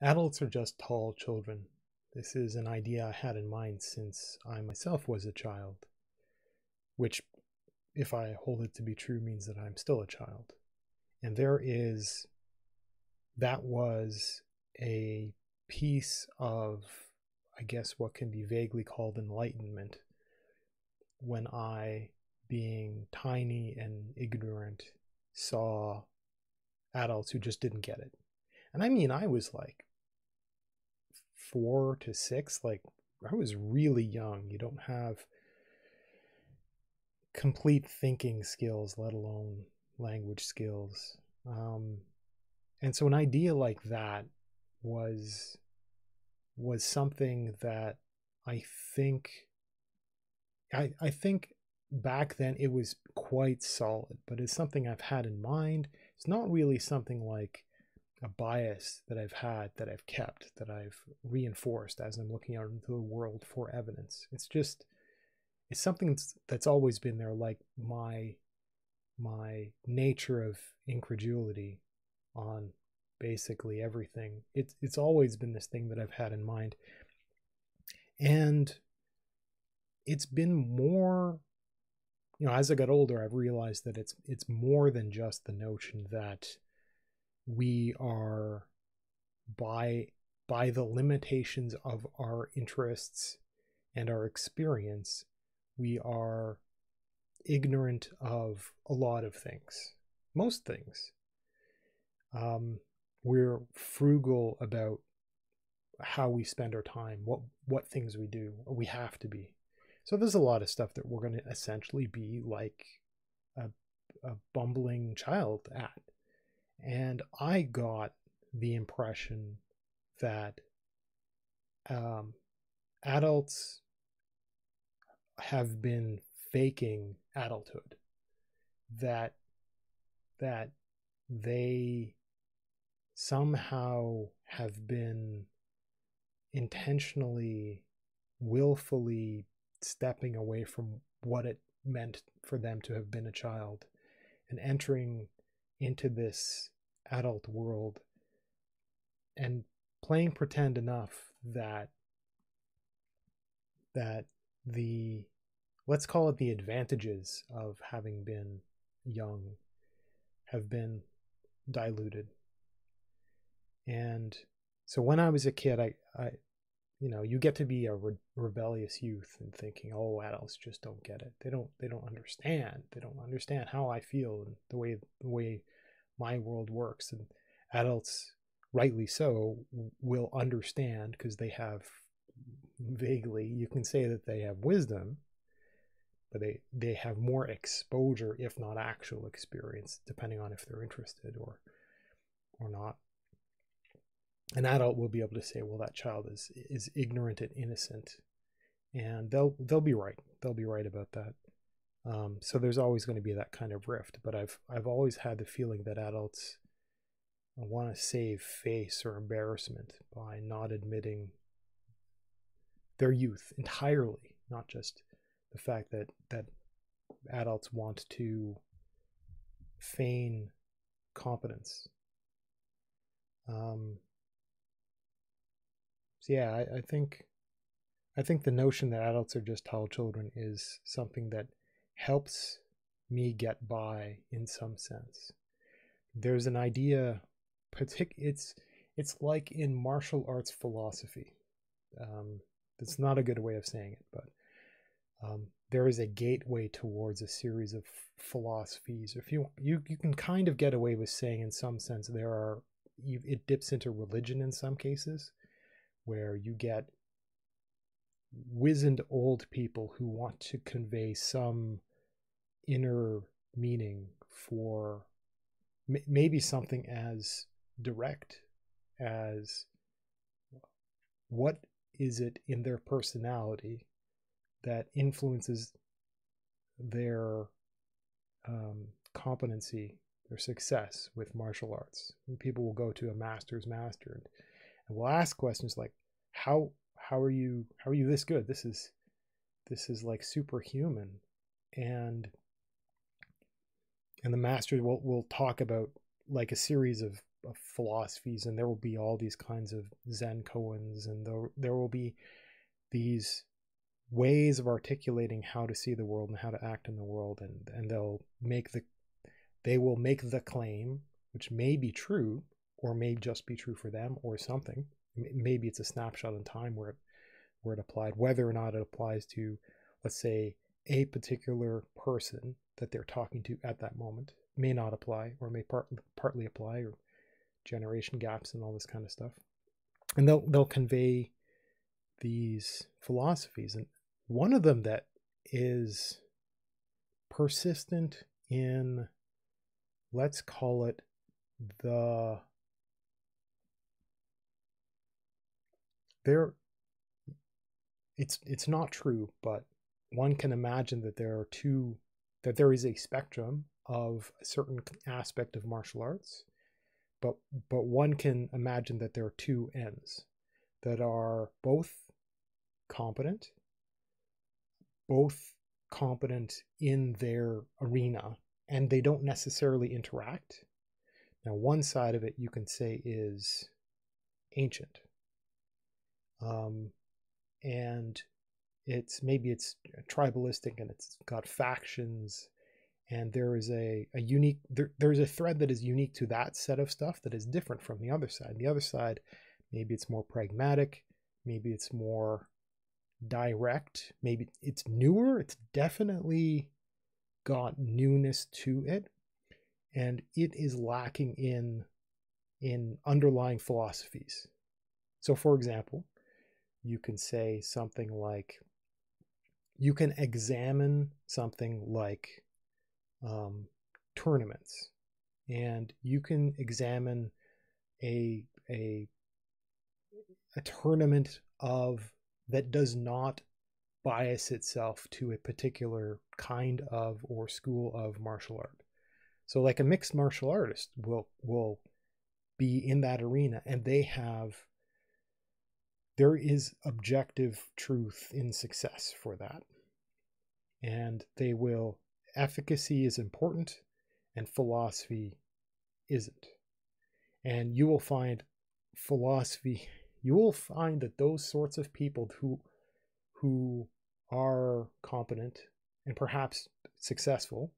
Adults are just tall children. This is an idea I had in mind since I myself was a child, which, if I hold it to be true, means that I'm still a child. And that was a piece of, I guess, what can be vaguely called enlightenment when I, being tiny and ignorant, saw adults who just didn't get it. And I mean, I was like 4 to 6, like I was really young. You don't have complete thinking skills, let alone language skills. And so an idea like that was something that I think I think back then it was quite solid, but it's something I've had in mind. It's not really something like a bias that I've had, that I've kept, that I've reinforced as I'm looking out into the world for evidence. It's something that's always been there, like my nature of incredulity on basically everything. It's always been this thing that I've had in mind. And it's been more, as I got older, I've realized that it's more than just the notion that we are, by the limitations of our interests and our experience, we are ignorant of a lot of things, most things. We're frugal about how we spend our time, what things we do, or we have to be. So there's a lot of stuff that we're going to essentially be like a bumbling child at. And I got the impression that adults have been faking adulthood, that they somehow have been intentionally, willfully stepping away from what it meant for them to have been a child and entering into this adult world and playing pretend enough that the, let's call it, the advantages of having been young have been diluted. And so when I was a kid, I you get to be a rebellious youth and thinking, oh, adults just don't get it. They don't understand. They don't understand how I feel and the way my world works. And adults, rightly so, will understand because they have, vaguely, you can say that they have wisdom, but they have more exposure, if not actual experience, depending on if they're interested or not. An adult will be able to say, well, that child is ignorant and innocent, and they'll be right. They'll be right about that. So there's always going to be that kind of rift. But I've always had the feeling that adults want to save face or embarrassment by not admitting their youth entirely, not just the fact that adults want to feign competence. So yeah, I think the notion that adults are just tall children is something that helps me get by in some sense. There's an idea, it's like in martial arts philosophy. That's not a good way of saying it, but there is a gateway towards a series of philosophies. If you can kind of get away with saying, in some sense, it dips into religion in some cases, where you get wizened old people who want to convey some inner meaning for maybe something as direct as, what is it in their personality that influences their competency, their success with martial arts. And people will go to a master's master and will ask questions like, how are you this good? This is like superhuman. And the master will talk about like a series of of philosophies, and there will be all these kinds of Zen koans, and there will be these ways of articulating how to see the world and how to act in the world, and they will make the claim, which may be true or may just be true for them or something. Maybe it's a snapshot in time where it applied. Whether or not it applies to, let's say, a particular person that they're talking to at that moment may not apply, or may partly apply, or generation gaps and all this kind of stuff. And they'll convey these philosophies. And one of them that is persistent in, let's call it it's not true, but one can imagine that there is a spectrum of a certain aspect of martial arts, but one can imagine that there are two ends that are both competent in their arena, and they don't necessarily interact. Now, one side of it you can say is ancient, and maybe it's tribalistic, and it's got factions, and there is there's a thread that is unique to that set of stuff that is different from the other side. The other side, maybe it's more pragmatic, maybe it's more direct, maybe it's newer. It's definitely got newness to it, and it is lacking in underlying philosophies. So, for example, you can say something like, you can examine something like tournaments, and you can examine a tournament that does not bias itself to a particular kind of or school of martial art. So like a mixed martial artist will be in that arena, and there is objective truth in success for that. And efficacy is important and philosophy isn't. And you will find that those sorts of people who are competent and perhaps successful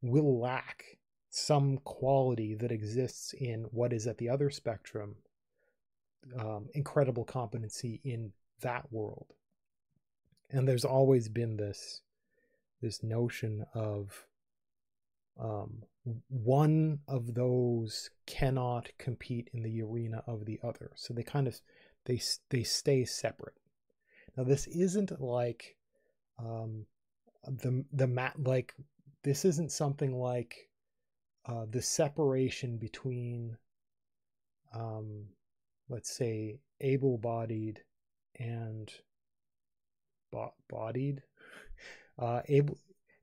will lack some quality that exists in what is at the other spectrum, incredible competency in that world. And there's always been this notion of one of those cannot compete in the arena of the other, so they stay separate. Now, this isn't like this isn't something like the separation between let's say able-bodied and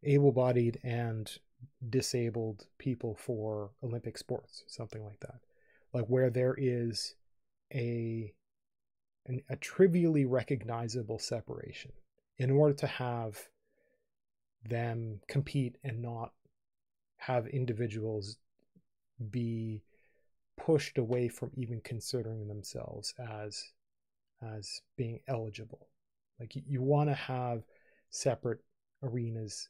able-bodied and disabled people for Olympic sports, something like that. Like where there is a trivially recognizable separation in order to have them compete and not have individuals be pushed away from even considering themselves as being eligible. Like you want to have separate arenas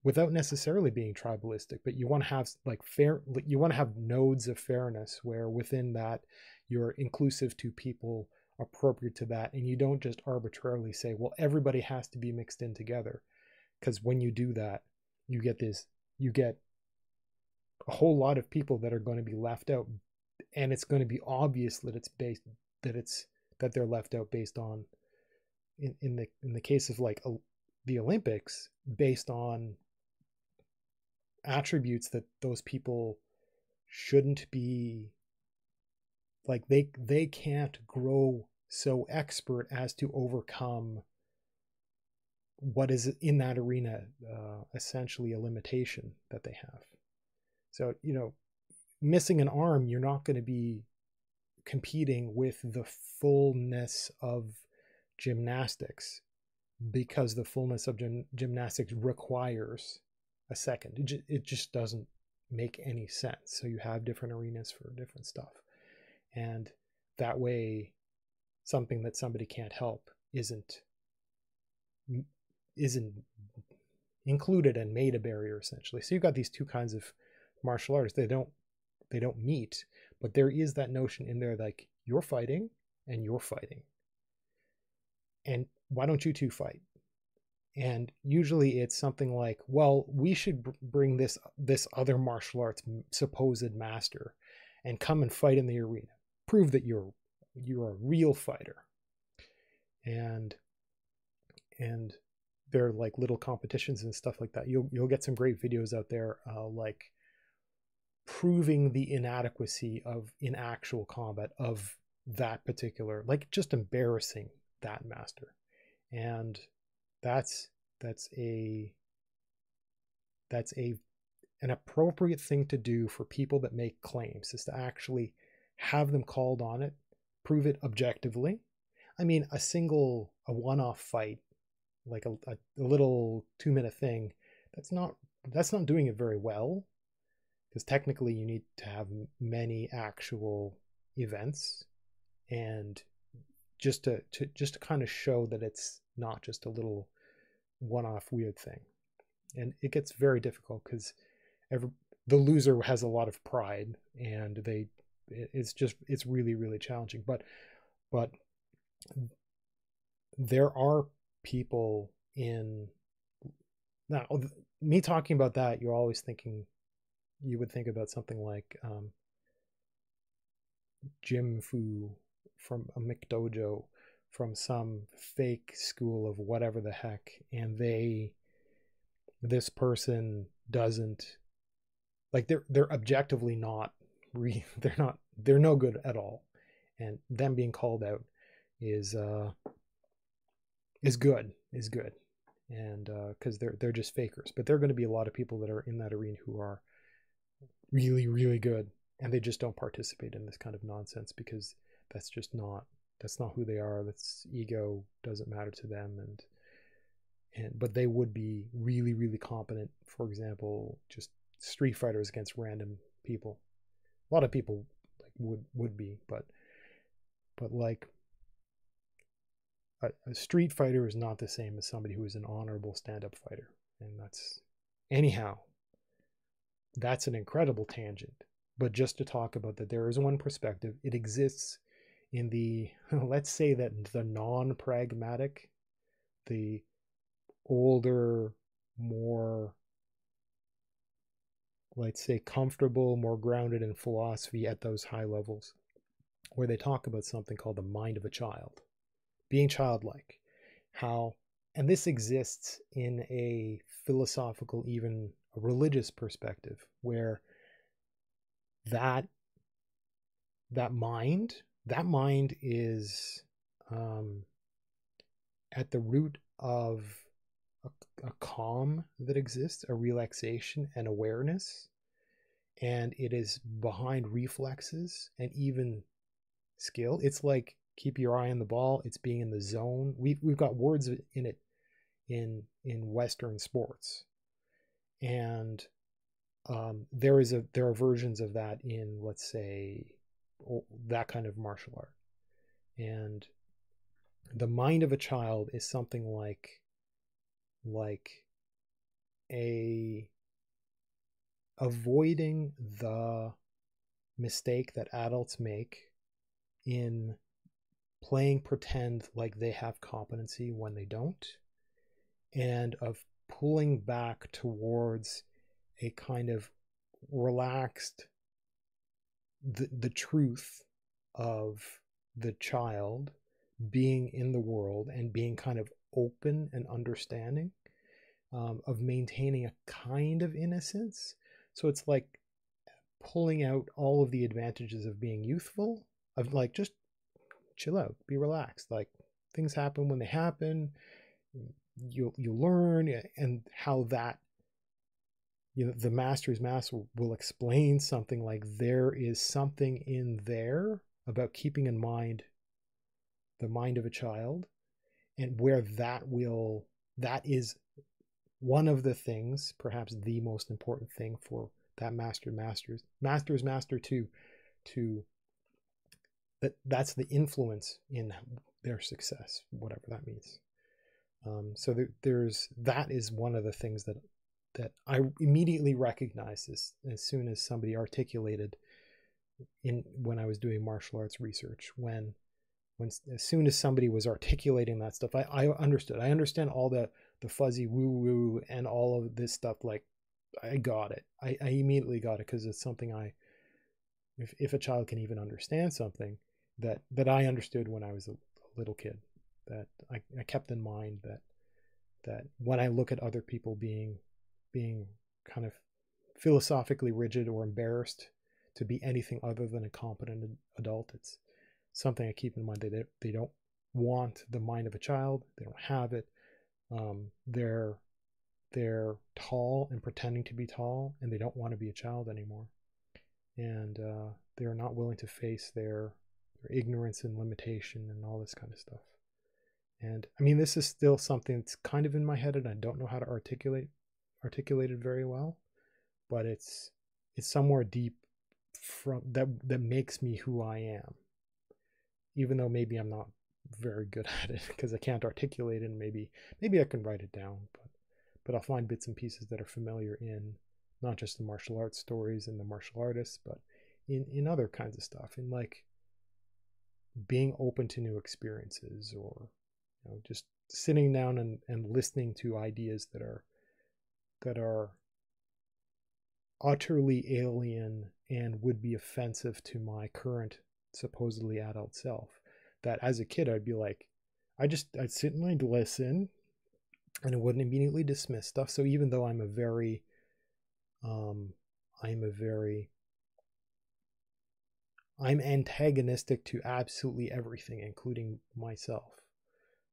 without necessarily being tribalistic, but you want to have you want to have nodes of fairness where within that you're inclusive to people appropriate to that, and you don't just arbitrarily say, well, everybody has to be mixed in together, because when you do that, you get a whole lot of people that are going to be left out, and it's going to be obvious that they're left out based on, in the case of like the Olympics, based on attributes that those people shouldn't be, like they can't grow so expert as to overcome what is in that arena, essentially a limitation that they have. So, missing an arm, you're not going to be competing with the fullness of gymnastics, because the fullness of gymnastics requires a second. It just doesn't make any sense. So you have different arenas for different stuff. And that way, something that somebody can't help isn't included and made a barrier, essentially. So you've got these two kinds of martial arts. They don't meet, but there is that notion in there, like, you're fighting and you're fighting, and why don't you two fight? And usually it's something like, well, we should bring this other martial arts supposed master and come and fight in the arena, prove that you're a real fighter. And there are like little competitions and stuff like that. You'll get some great videos out there, like proving the inadequacy in actual combat of that particular, like just embarrassing that master. And that's an appropriate thing to do for people that make claims, is to actually have them called on it, prove it objectively. I mean, a one-off fight, like a little 2-minute thing, that's not doing it very well, because technically you need to have many actual events, and just to kind of show that it's not just a little one-off weird thing. And it gets very difficult because the loser has a lot of pride, and it's really, really challenging. But there are people now, me talking about that, you would think about something like Jim Fu from a McDojo, from some fake school of whatever the heck, and this person doesn't, like, they're objectively not they're no good at all, and them being called out is good, and because they're just fakers. But there are going to be a lot of people that are in that arena who are really, really good, and they just don't participate in this kind of nonsense because that's not who they are. That's ego, doesn't matter to them, but they would be really, really competent. For example, just street fighters against random people. A lot of people like would be, but like a street fighter is not the same as somebody who is an honorable stand-up fighter. And that's an incredible tangent. But just to talk about that, there is one perspective. It exists in the, let's say that the non-pragmatic, the older, more, let's say, comfortable, more grounded in philosophy at those high levels, where they talk about something called the mind of a child, being childlike. And this exists in a philosophical, even a religious perspective, where that mind is at the root of a calm that exists, a relaxation and awareness, and it is behind reflexes and even skill. It's like keep your eye on the ball. It's being in the zone. We've got words in it in Western sports, and there are versions of that in, let's say, that kind of martial art. And the mind of a child is something like avoiding the mistake that adults make in playing pretend like they have competency when they don't, and of pulling back towards a kind of relaxed, the truth of the child being in the world and being kind of open and understanding, of maintaining a kind of innocence. So it's like pulling out all of the advantages of being youthful, of like, just chill out, be relaxed. Like, things happen when they happen. You'll learn, and how that, the master's master will explain something like, there is something in there about keeping in mind the mind of a child, and where that is one of the things, perhaps the most important thing for that master to that's the influence in their success, whatever that means. So that is one of the things that I immediately recognized as soon as somebody articulated when I was doing martial arts research. When as soon as somebody was articulating that stuff, I understood. I understand all the fuzzy woo woo and all of this stuff. Like, I got it. I immediately got it, because it's something if a child can even understand something that I understood when I was a little kid, that I kept in mind that when I look at other people being kind of philosophically rigid or embarrassed to be anything other than a competent adult, it's something I keep in mind. They don't want the mind of a child. They don't have it. They're tall and pretending to be tall, and they don't want to be a child anymore. And they're not willing to face their ignorance and limitation and all this kind of stuff. And I mean, this is still something that's kind of in my head, and I don't know how to articulate it very well, but it's somewhere deep from that makes me who I am, even though maybe I'm not very good at it because I can't articulate it. And maybe I can write it down, but I'll find bits and pieces that are familiar in not just the martial arts stories and the martial artists, but in other kinds of stuff, in like being open to new experiences, or just sitting down and listening to ideas that are utterly alien and would be offensive to my current supposedly adult self. That as a kid I'd be like, I'd sit and I'd listen, and I wouldn't immediately dismiss stuff. So even though I'm antagonistic to absolutely everything, including myself,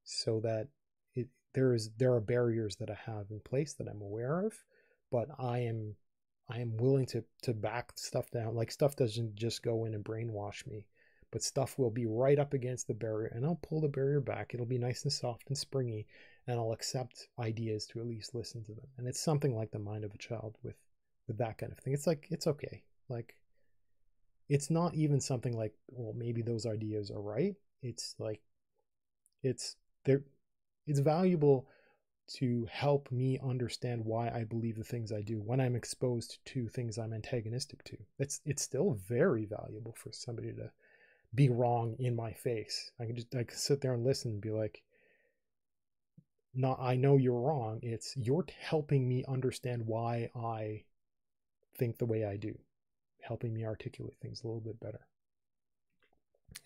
so that there are barriers that I have in place that I'm aware of, but I am willing to back stuff down. Like, stuff doesn't just go in and brainwash me, but stuff will be right up against the barrier, and I'll pull the barrier back. It'll be nice and soft and springy, and I'll accept ideas to at least listen to them. And it's something like the mind of a child with that kind of thing. It's like, it's okay. Like, it's not even something like, well, maybe those ideas are right. It's like, it's valuable to help me understand why I believe the things I do when I'm exposed to things I'm antagonistic to. It's still very valuable for somebody to be wrong in my face. I can sit there and listen and be like, I know you're wrong. You're helping me understand why I think the way I do, helping me articulate things a little bit better.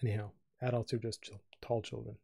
Anyhow, adults are just tall children.